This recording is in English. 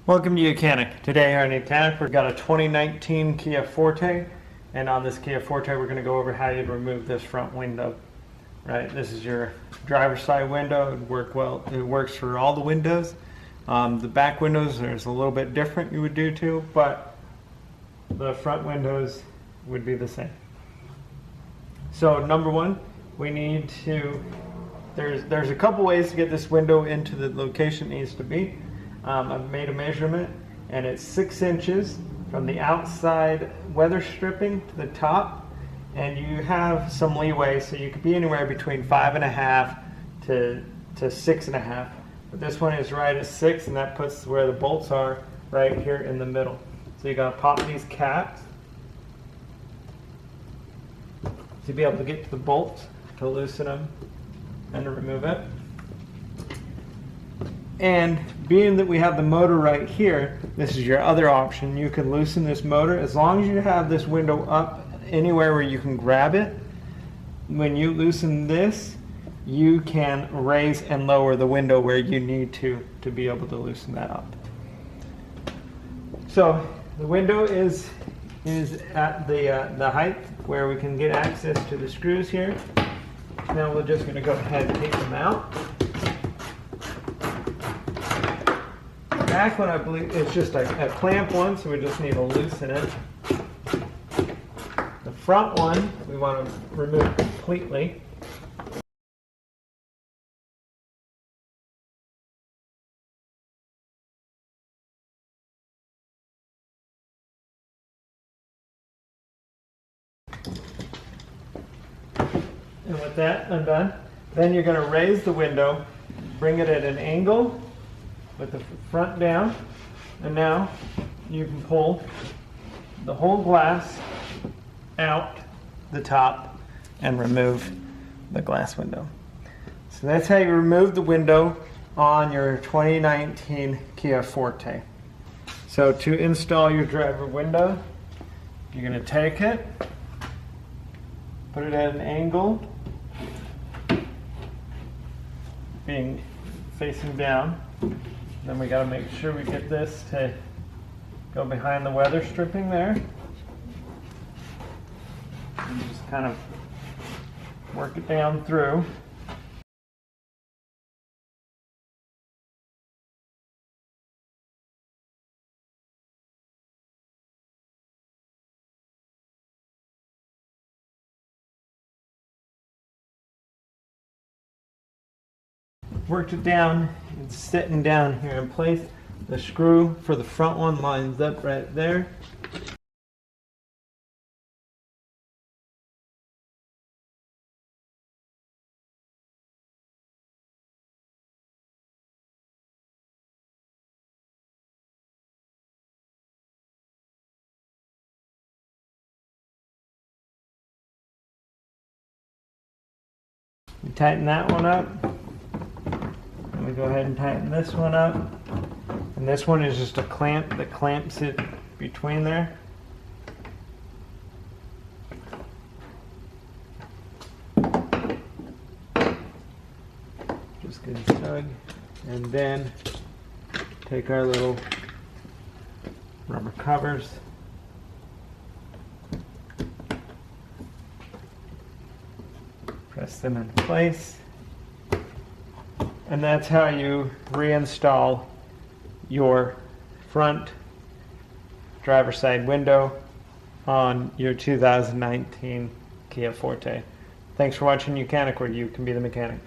Welcome to YOUCANIC. Today here on YOUCANIC we've got a 2019 Kia Forte, and on this Kia Forte we're going to go over how you'd remove this front window. Right, this is your driver's side window. It works for all the windows. The back windows there's a little bit different you would do too, but the front windows would be the same. So number one, we need to, there's a couple ways to get this window into the location it needs to be. I've made a measurement and it's 6 inches from the outside weather stripping to the top, and you have some leeway, so you could be anywhere between 5.5 to 6.5, but this one is right at 6, and that puts where the bolts are right here in the middle. So you gotta pop these caps to be able to get to the bolts, to loosen them and to remove it. And being that we have the motor right here, this is your other option. You can loosen this motor as long as you have this window up anywhere where you can grab it. When you loosen this, you can raise and lower the window where you need to be able to loosen that up. So the window is at the height where we can get access to the screws here. Now we're just going to go ahead and take them out. The back one, I believe, is just a clamp one, so we just need to loosen it. The front one we want to remove completely. And with that undone, then you're going to raise the window, bring it at an angle with the front down, and now you can pull the whole glass out the top and remove the glass window. So that's how you remove the window on your 2019 Kia Forte. So to install your driver window, you're going to take it, put it at an angle, being facing down. Then we got to make sure we get this to go behind the weather stripping there. And just kind of work it down through. Worked it down, it's sitting down here in place. The screw for the front one lines up right there. You tighten that one up. We go ahead and tighten this one up, and this one is just a clamp that clamps it between there. Just get snug, and then take our little rubber covers, press them in place. And that's how you reinstall your front driver's side window on your 2019 Kia Forte. Thanks for watching YOUCANIC, where you can be the mechanic.